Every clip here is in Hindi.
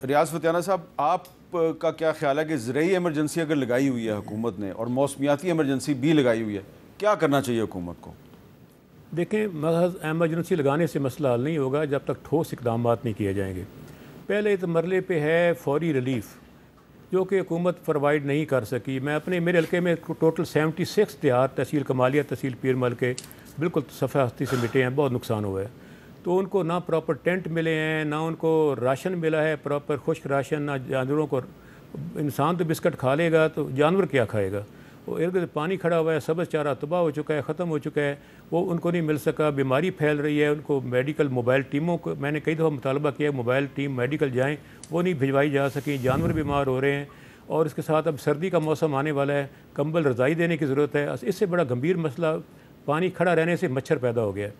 रियाज फतियाना साहब, आप का क्या ख्याल है कि ज़रूरी एमरजेंसी अगर लगाई हुई है हुकूमत ने और मौसमियाती एमरजेंसी भी लगाई हुई है, क्या करना चाहिए हुकूमत को? देखें, महज एमरजेंसी लगाने से मसला हल नहीं होगा जब तक ठोस इकदाम नहीं किए जाएंगे। पहले इस मरले पे है फौरी रिलीफ, जो कि हुकूमत प्रोवाइड नहीं कर सकी। मैं अपने मेरे हल्के में टोटल 76 दिहात, तहसील कमालिया, तहसील पीरमल के बिल्कुल सफ़ा हस्ती से मिटे हैं, बहुत नुकसान हुआ है। तो उनको ना प्रॉपर टेंट मिले हैं, ना उनको राशन मिला है प्रॉपर खुश्क राशन, ना जानवरों को। इंसान तो बिस्किट खा लेगा तो जानवर क्या खाएगा? वो इर्द गिर्द पानी खड़ा हुआ है, सब्ज़ चारा तबाह हो चुका है, ख़त्म हो चुका है, वो उनको नहीं मिल सका। बीमारी फैल रही है, उनको मेडिकल मोबाइल टीमों को मैंने कई दफ़ा मुतालबा किया, मोबाइल टीम मेडिकल जाएँ, वो नहीं भिजवाई जा सकी। जानवर बीमार हो रहे हैं और इसके साथ अब सर्दी का मौसम आने वाला है, कंबल रज़ाई देने की ज़रूरत है। इससे बड़ा गंभीर मसला, पानी खड़ा रहने से मच्छर पैदा हो गया है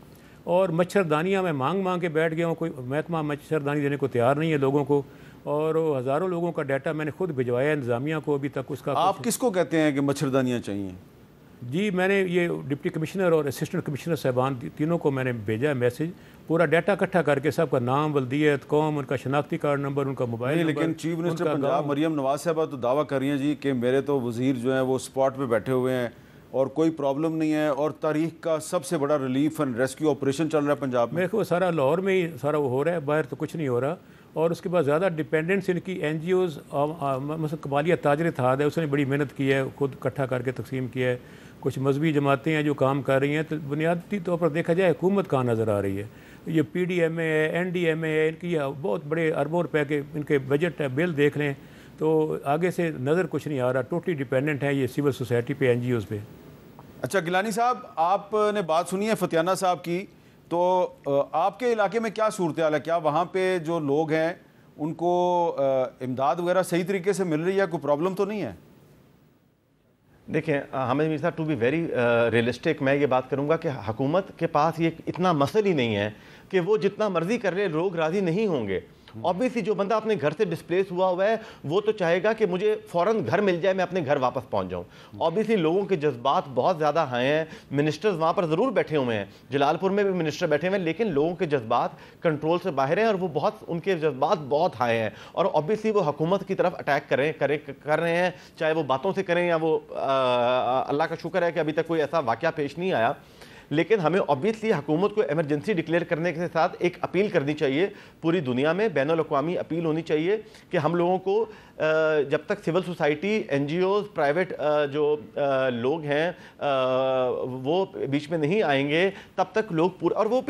और मच्छरदानियाँ मैं मांग के बैठ गया हूँ, कोई महकमा मच्छरदानी देने को तैयार नहीं है लोगों को। और हज़ारों लोगों का डाटा मैंने खुद भिजवाया इंतज़ामिया को, अभी तक उसका। आप किसको कहते हैं कि मच्छरदानियाँ चाहिए? जी, मैंने ये डिप्टी कमिश्नर और असिस्टेंट कमिश्नर साहबान तीनों को मैंने भेजा है मैसेज, पूरा डाटा इकट्ठा करके सबका नाम, वल्दियत, कौम, उनका शनाख्ती कार्ड नंबर, उनका मोबाइल नंबर। लेकिन चीफ मिनिस्टर पंजाब मरियम नवाज साहबा तो दावा कर रही हैं जी कि मेरे तो वज़ीर जो हैं वो स्पॉट पे बैठे हुए हैं और कोई प्रॉब्लम नहीं है और तारीख का सबसे बड़ा रिलीफ एंड रेस्क्यू ऑपरेशन चल रहा है पंजाब में। मेरे को सारा लाहौर में ही सारा वो हो रहा है, बाहर तो कुछ नहीं हो रहा। और उसके बाद ज़्यादा डिपेंडेंस इनकी NGOs, मतलब कमालिया ताजर इत्तेहाद है, उसने बड़ी मेहनत की है, खुद इकट्ठा करके तकसीम किया है। कुछ मजहबी जमातें हैं जो काम कर रही हैं। तो बुनियादी तौर पर देखा जाए हुकूमत कहाँ नज़र आ रही है? ये PDMA है, NDMA है, इनकी बहुत बड़े अरबों रुपए के इनके बजट है, बिल देख लें तो आगे से नज़र कुछ नहीं आ रहा। टोटली डिपेंडेंट है ये सिविल सोसाइटी पे, NGOs पे। अच्छा गिलानी साहब, आपने बात सुनी है फतियाना साहब की, तो आपके इलाके में क्या सूरत हाल है? क्या वहाँ पे जो लोग हैं उनको इमदाद वगैरह सही तरीके से मिल रही है? कोई प्रॉब्लम तो नहीं है? देखें, हमें मीर साहब, टू बी वेरी रियलिस्टिक, मैं ये बात करूँगा कि हुकूमत के पास ये इतना मसल ही नहीं है कि वो जितना मर्जी कर ले लोग राज़ी नहीं होंगे। ऑब्वियसली जो बंदा अपने घर से डिस्प्लेस हुआ है वो तो चाहेगा कि मुझे फ़ौरन घर मिल जाए, मैं अपने घर वापस पहुंच जाऊं। ऑब्वियसली लोगों के जज्बात बहुत ज़्यादा हाई हैं। मिनिस्टर्स वहाँ पर ज़रूर बैठे हुए हैं, जलालपुर में भी मिनिस्टर बैठे हुए हैं, लेकिन लोगों के जज्बात कंट्रोल से बाहर हैं और वो उनके जज्बात बहुत हाई हैं। और ऑब्वियसली वो हुकूमत की तरफ अटैक कर रहे हैं, चाहे वो बातों से करें या वो अल्लाह का शुक्र है कि अभी तक कोई ऐसा वाक़या पेश नहीं आया। लेकिन हमें ऑब्वियसली हुकूमत को इमरजेंसी डिक्लेयर करने के साथ एक अपील करनी चाहिए, पूरी दुनिया में बैनुल अक़वामी अपील होनी चाहिए कि हम लोगों को जब तक सिविल सोसाइटी, NGOs, प्राइवेट जो लोग हैं वो बीच में नहीं आएंगे तब तक लोग पूरा, और वो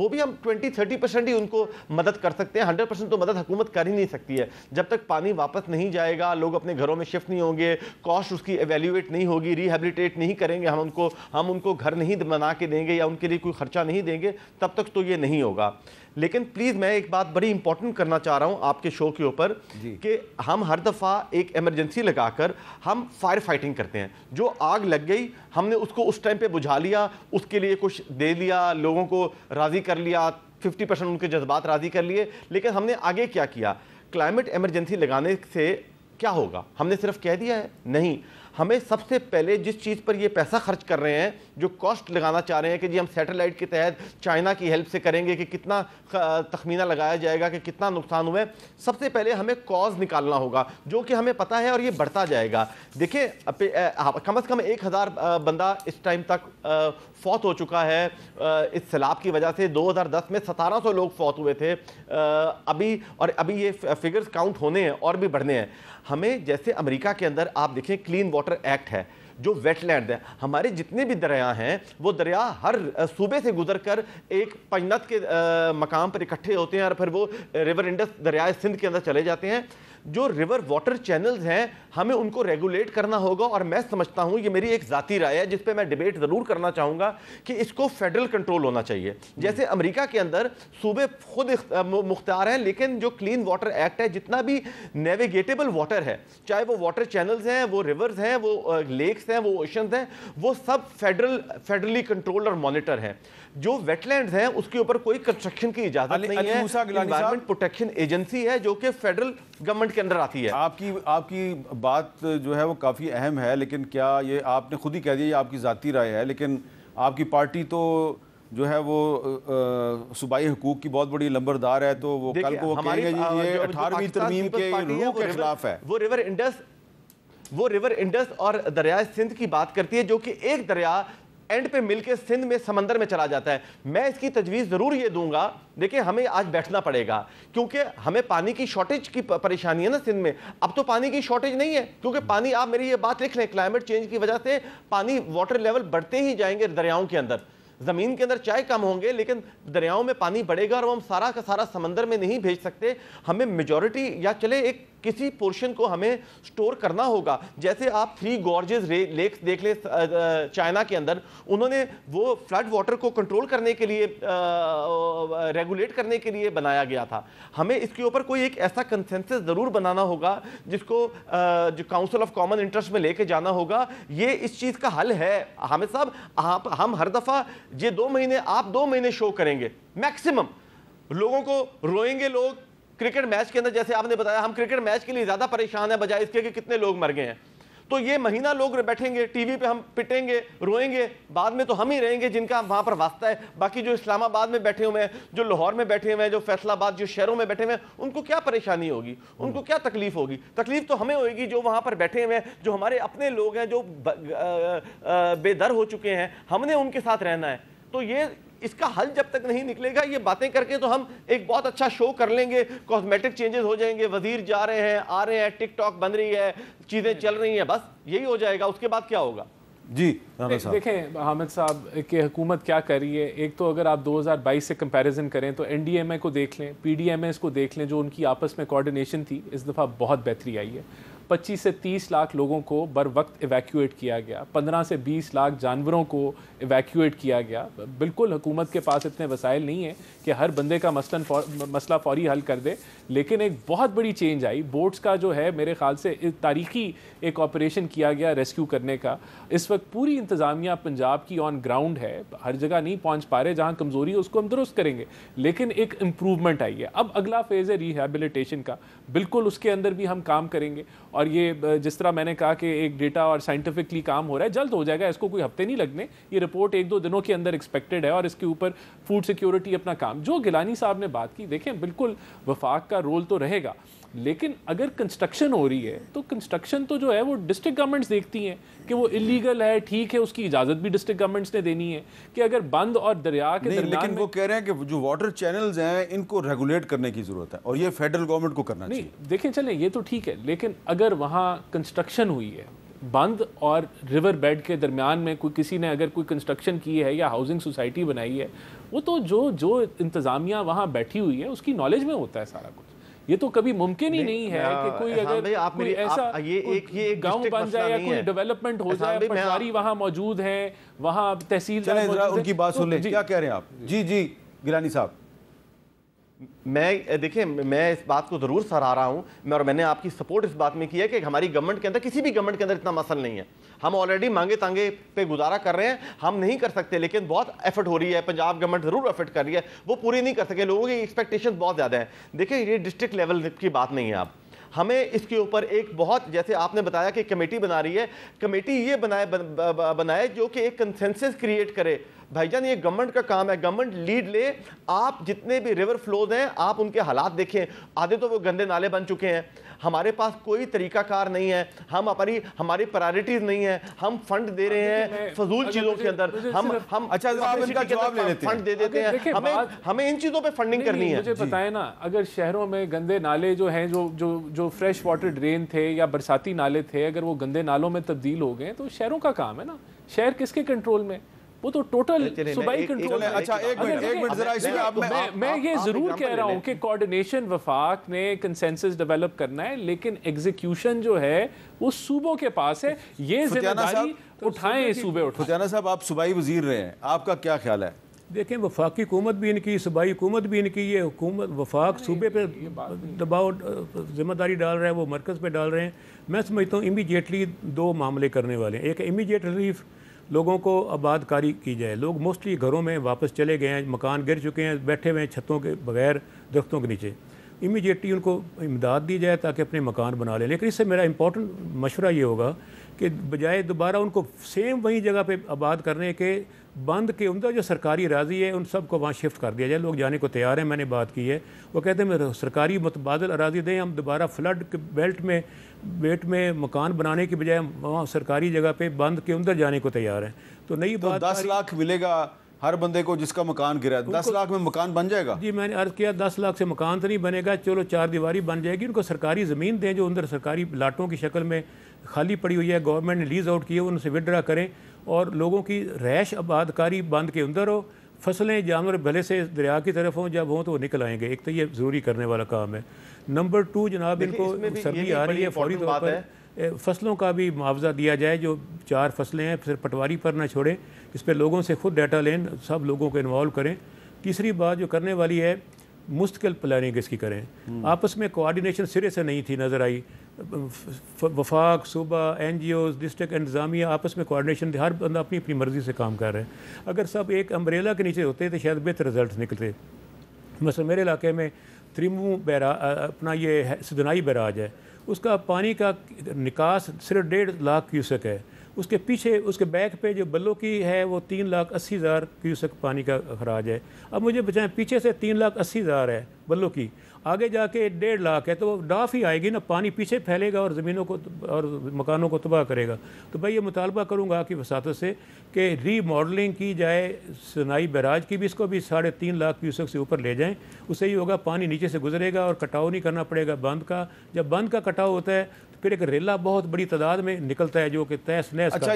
भी हम 20-30% ही उनको मदद कर सकते हैं। 100% तो मदद हुकूमत कर ही नहीं सकती है। जब तक पानी वापस नहीं जाएगा, लोग अपने घरों में शिफ्ट नहीं होंगे, कॉस्ट उसकी एवेल्यूएट नहीं होगी, रिहेबिलिटेट नहीं करेंगे, हम उनको घर नहीं बना के देंगे या उनके लिए कोई खर्चा नहीं देंगे, तब तक तो ये नहीं होगा। लेकिन प्लीज़ मैं एक बात बड़ी इंपॉर्टेंट करना चाह रहा हूं आपके शो के ऊपर कि हम हर दफ़ा एक इमरजेंसी लगाकर हम फायर फाइटिंग करते हैं। जो आग लग गई हमने उसको उस टाइम पे बुझा लिया, उसके लिए कुछ दे लिया, लोगों को राज़ी कर लिया, 50% उनके जज्बात राज़ी कर लिए, लेकिन हमने आगे क्या किया? क्लाइमेट इमरजेंसी लगाने से क्या होगा? हमने सिर्फ कह दिया है? नहीं। हमें सबसे पहले जिस चीज़ पर ये पैसा खर्च कर रहे हैं, जो कॉस्ट लगाना चाह रहे हैं कि जी हम सैटेलाइट के तहत चाइना की हेल्प से करेंगे कि कितना तखमीना लगाया जाएगा कि कितना नुकसान हुआ है, सबसे पहले हमें कॉज निकालना होगा, जो कि हमें पता है और ये बढ़ता जाएगा। देखिए कम से कम 1000 बंदा इस टाइम तक फौत हो चुका है इस सैलाब की वजह से। 2010 में 1700 लोग फौत हुए थे। अभी ये फिगर्स काउंट होने हैं और भी बढ़ने हैं। हमें जैसे अमेरिका के अंदर आप देखें क्लीन वाटर एक्ट है, जो वेटलैंड है, हमारे जितने भी दरिया हैं वो दरिया हर सूबे से गुजरकर एक पंजनत के मकाम पर इकट्ठे होते हैं और फिर वो रिवर इंडस दरियाए सिंध के अंदर चले जाते हैं। जो रिवर वाटर चैनल्स हैं हमें उनको रेगुलेट करना होगा। और मैं समझता हूं, ये मेरी एक ज़ाती राय है जिस पे मैं डिबेट ज़रूर करना चाहूँगा, कि इसको फेडरल कंट्रोल होना चाहिए। जैसे अमेरिका के अंदर सूबे खुद मुख्तार हैं, लेकिन जो क्लीन वाटर एक्ट है, जितना भी नेविगेटेबल वाटर है, चाहे वो वाटर चैनल्स हैं, वो रिवर्स हैं, वो लेक्स हैं, वो ओशंस हैं, वो सब फेडरली कंट्रोल्ड और मॉनिटर हैं। जो वेटलैंड्स हैं उसके ऊपर कोई कंस्ट्रक्शन की इजाजत नहीं है। एनवायरमेंट प्रोटेक्शन एजेंसी है जो कि फेडरल गवर्नमेंट के अंदर आती है। आपकी बात जो है वो काफ़ी अहम है, लेकिन क्या ये आपने खुद ही कह दिया ये आपकी ज़ाती राय है, लेकिन आपकी पार्टी तो जो है वो सूबाई हुकूक की बहुत बड़ी लंबरदार है, तो वो कल को वो कहेंगे जी ये 18वीं तरमीम के रूह के खिलाफ है। वो रिवर इंडस और दरिया सिंध की बात करती है, जो कि एक दरिया एंड पे मिलके सिंध में समंदर में चला जाता है। मैं इसकी तजवीज़ ज़रूर ये दूंगा, देखिए हमें आज बैठना पड़ेगा, क्योंकि हमें पानी की शॉर्टेज की परेशानी है ना सिंध में। अब तो पानी की शॉर्टेज नहीं है, क्योंकि पानी, आप मेरी ये बात लिख लें, क्लाइमेट चेंज की वजह से पानी, वाटर लेवल बढ़ते ही जाएंगे दरियाओं के अंदर। ज़मीन के अंदर चाहे कम होंगे, लेकिन दरियाओं में पानी बढ़ेगा और वो हम सारा का सारा समंदर में नहीं भेज सकते। हमें मेजॉरिटी, या चले एक किसी पोर्शन को हमें स्टोर करना होगा। जैसे आप 3 गॉर्जेस लेक्स देख ले चाइना के अंदर, उन्होंने वो फ्लड वाटर को कंट्रोल करने के लिए, रेगुलेट करने के लिए बनाया गया था। हमें इसके ऊपर कोई एक ऐसा कंसेंसस ज़रूर बनाना होगा जिसको जो काउंसिल ऑफ कॉमन इंटरेस्ट में लेके जाना होगा। ये इस चीज़ का हल है। हामिद साहब, हम हर दफ़ा ये 2 महीने, आप 2 महीने शो करेंगे मैक्सिमम, लोगों को रोएंगे लोग क्रिकेट मैच के अंदर। जैसे आपने बताया, हम क्रिकेट मैच के लिए ज़्यादा परेशान है बजाय इसके कि कितने लोग मर गए हैं। तो ये महीना लोग बैठेंगे टीवी पे, हम पिटेंगे, रोएंगे, बाद में तो हम ही रहेंगे जिनका वहाँ पर वास्ता है। बाकी जो इस्लामाबाद में बैठे हुए हैं, जो लाहौर में बैठे हुए हैं, जो फैसलाबाद, जो शहरों में बैठे हुए हैं, उनको क्या परेशानी होगी, उनको क्या तकलीफ होगी? तकलीफ तो हमें होगी जो वहाँ पर बैठे हुए हैं, जो हमारे अपने लोग हैं, जो बेदर हो चुके हैं। हमने उनके साथ रहना है। तो ये इसका हल जब तक नहीं निकलेगा, ये बातें करके तो हम एक बहुत अच्छा शो कर लेंगे, कॉस्मेटिक चेंजेस हो जाएंगे, वजीर जा रहे हैं, आ रहे हैं, टिकटॉक बन रही है, चीज़ें चल रही हैं, बस यही हो जाएगा। उसके बाद क्या होगा? जी देखें हामिद साहब कि हुकूमत क्या कर रही है। एक तो अगर आप 2022 से कंपैरिजन करें तो एनडीएमए को देख लें, पीडीएमएस को देख लें, जो उनकी आपस में कोऑर्डिनेशन थी, इस दफ़ा बहुत बेहतरी आई है। 25 से 30 लाख लोगों को बर वक्त इवैक्यूएट किया गया, 15 से 20 लाख जानवरों को इवैक्यूएट किया गया। बिल्कुल हुकूमत के पास इतने वसाइल नहीं है कि हर बंदे का मसला फौरी हल कर दे, लेकिन एक बहुत बड़ी चेंज आई। बोट्स का जो है मेरे ख्याल से तारीखी एक ऑपरेशन किया गया रेस्क्यू करने का। इस वक्त पूरी इंतज़ामिया पंजाब की ऑन ग्राउंड है, हर जगह नहीं पहुँच पा रहे, जहाँ कमज़ोरी है उसको हम दुरुस्त करेंगे, लेकिन एक इम्प्रूवमेंट आई है। अब अगला फेज़ है रिहैबिलिटेशन का, बिल्कुल उसके अंदर भी हम काम करेंगे। और ये जिस तरह मैंने कहा कि एक डेटा और साइंटिफिकली काम हो रहा है, जल्द हो जाएगा, इसको कोई हफ्ते नहीं लगने। ये रिपोर्ट 1-2 दिनों के अंदर एक्सपेक्टेड है और इसके ऊपर फूड सिक्योरिटी अपना काम, जो गिलानी साहब ने बात की, देखें बिल्कुल वफाक का रोल तो रहेगा, लेकिन अगर कंस्ट्रक्शन हो रही है तो कंस्ट्रक्शन तो जो है वो डिस्ट्रिक्ट गवर्नमेंट्स देखती हैं कि वो इलीगल है, ठीक है, उसकी इजाज़त भी डिस्ट्रिक्ट गवर्नमेंट्स ने देनी है कि अगर बंद और दरिया के दरमियान। लेकिन वो कह रहे हैं कि जो वाटर चैनल्स हैं इनको रेगुलेट करने की ज़रूरत है और ये फेडरल गवर्नमेंट को करना चाहिए। देखें चलें, ये तो ठीक है, लेकिन अगर वहाँ कंस्ट्रक्शन हुई है, बंद और रिवर बेड के दरमियान में कोई किसी ने अगर कोई कंस्ट्रक्शन की है या हाउसिंग सोसाइटी बनाई है, वो तो जो इंतज़ामिया वहाँ बैठी हुई है उसकी नॉलेज में होता है सारा कुछ। ये तो कभी मुमकिन ही नहीं है कि कोई अगर कोई ऐसा ये गांव बन जाए या कोई डेवलपमेंट हो जाए, पटवारी वहाँ मौजूद है, वहाँ तहसीलदार, उनकी बात सुन ले, क्या कह रहे हैं आप? जी गिलानी साहब। मैं इस बात को ज़रूर सराह रहा हूँ, और मैंने आपकी सपोर्ट इस बात में की है कि हमारी गवर्नमेंट के अंदर, किसी भी गवर्नमेंट के अंदर इतना मसल नहीं है। हम ऑलरेडी मांगे तांगे पे गुजारा कर रहे हैं, हम नहीं कर सकते, लेकिन बहुत एफर्ट हो रही है। पंजाब गवर्नमेंट ज़रूर एफर्ट कर रही है, वो पूरी नहीं कर सके, लोगों की एक्सपेक्टेशन बहुत ज़्यादा है। देखिए ये डिस्ट्रिक्ट लेवल की बात नहीं है, आप हमें इसके ऊपर एक बहुत, जैसे आपने बताया कि कमेटी बना रही है, कमेटी ये बनाए जो कि एक कंसेंसस क्रिएट करे। भाईजान ये गवर्नमेंट का काम है, गवर्नमेंट लीड ले। आप जितने भी रिवर फ्लोज हैं, आप उनके हालात देखें, आधे तो वो गंदे नाले बन चुके हैं। हमारे पास कोई तरीकाकार नहीं है, हमारी प्रायोरिटीज नहीं है, हम फंड दे रहे हैं फजूल चीजों के अंदर। हम अच्छा इनका जवाब ले लेते हैं, फंड दे देते हैं, हमें इन चीजों पे फंडिंग करनी है। मुझे पता है ना, अगर शहरों में गंदे नाले जो हैं, जो फ्रेश वाटर ड्रेन थे या बरसाती नाले थे, अगर वो गंदे नालों में तब्दील हो गए तो शहरों का काम है ना। शहर किसके कंट्रोल में? वो तो टोटल सूबाई कंट्रोल है। अच्छा एक मिनट जरा इसमें आप मैं ये जरूर कह रहा हूँ कि कोऑर्डिनेशन वफाक ने कंसेंसस डेवलप करना है, लेकिन एग्जीक्यूशन जो है वो सूबों के पास है। ये जिम्मेदारी उठाएं सूबे। फतियाना साहब, आप सूबाई वजीर रहे हैं, आपका क्या ख्याल है? देखें, वफाकी हुकूमत भी इनकी, सूबाई हुकूमत भी इनकी, ये हुकूमत वफाक सूबे पे दबाव जिम्मेदारी डाल रहा है, वो मरकज़ पे डाल रहे हैं। मैं समझता हूँ इमीडिएटली 2 मामले करने वाले हैं। एक इमीडिएट रिलीफ, लोगों को आबादकारी की जाए। लोग मोस्टली घरों में वापस चले गए हैं, मकान गिर चुके हैं, बैठे हुए हैं छतों के बगैर, दरख्तों के नीचे। इमीडिएटली उनको इमदाद दी जाए ताकि अपने मकान बना लें। लेकिन इससे मेरा इंपॉर्टेंट मशवरा ये होगा कि बजाय दोबारा उनको सेम वही जगह पे आबाद करने के, बंद के अंदर जो सरकारी अराजी है उन सब को वहाँ शिफ्ट कर दिया जाए। लोग जाने को तैयार हैं, मैंने बात की है। वो कहते हैं मैं सरकारी मुतबादल अराजी दें, हम दोबारा फ्लड के बेल्ट में मकान बनाने की बजाय वहाँ सरकारी जगह पे बंद के अंदर जाने को तैयार हैं। तो नई तो बात 10 लाख मिलेगा हर बंदे को जिसका मकान गिरा है, 10 लाख में मकान बन जाएगा? जी मैंने अर्ज़ किया 10 लाख से मकान तो नहीं बनेगा, चलो 4 दीवारी बन जाएगी। उनको सरकारी ज़मीन दें जो अंदर सरकारी लाटों की शक्ल में खाली पड़ी हुई है, गवर्नमेंट ने लीज आउट की है, उनसे विड्रा करें और लोगों की रैश आबादकारी बंद के अंदर हो। फसलें जानवर भले से दरिया की तरफ हों, जब हों तो वो निकल आएंगे। एक तो ये ज़रूरी करने वाला काम है। नंबर 2 जनाब, इनको सर्दी आ रही है, फौरी तौर पर फसलों का भी मुआवजा दिया जाए। जो 4 फसलें हैं सिर्फ पटवारी पर ना छोड़ें, इस पर लोगों से खुद डाटा लें, सब लोगों को इन्वॉल्व करें। तीसरी बात जो करने वाली है, मुस्तकिल प्लानिंग इसकी करें। आपस में कोऑर्डिनेशन सिरे से नहीं थी, नज़र आई। वफाक, सूबा, NGOs, डिस्ट्रिक्ट इंतज़ामिया आपस में कोऑर्डिनेशन थी, हर बंदा अपनी अपनी मर्ज़ी से काम कर रहे हैं। अगर सब एक अम्ब्रेला के नीचे होते तो शायद बेहतर रिजल्ट निकलते। मसलन मेरे इलाके में त्रिमू बैरा अपना ये सिदनाई बैराज है, उसका पानी का निकास सिर्फ 1.5 लाख क्यूसेक है। उसके पीछे उसके बैक पे जो बल्लो की है वो 3,80,000 क्यूसेक पानी का खराज है। अब मुझे बचाएं, पीछे से 3,80,000 है बल्लो की, आगे जाके 1.5 लाख है, तो वो डाफ ही आएगी ना, पानी पीछे फैलेगा और ज़मीनों को और मकानों को तबाह करेगा। तो भाई ये मुतालबा करूँगा आपकी वसातत से कि रीमॉडलिंग की जाए सनाई बैराज की भी, इसको भी 3.5 लाख क्यूसेक से ऊपर ले जाएँ। उससे ही होगा, पानी नीचे से गुजरेगा और कटाव नहीं करना पड़ेगा बंद का। जब बंद का कटाव होता है तो फिर एक रेला बहुत बड़ी तादाद में निकलता है जो कि तहस नहस। अच्छा,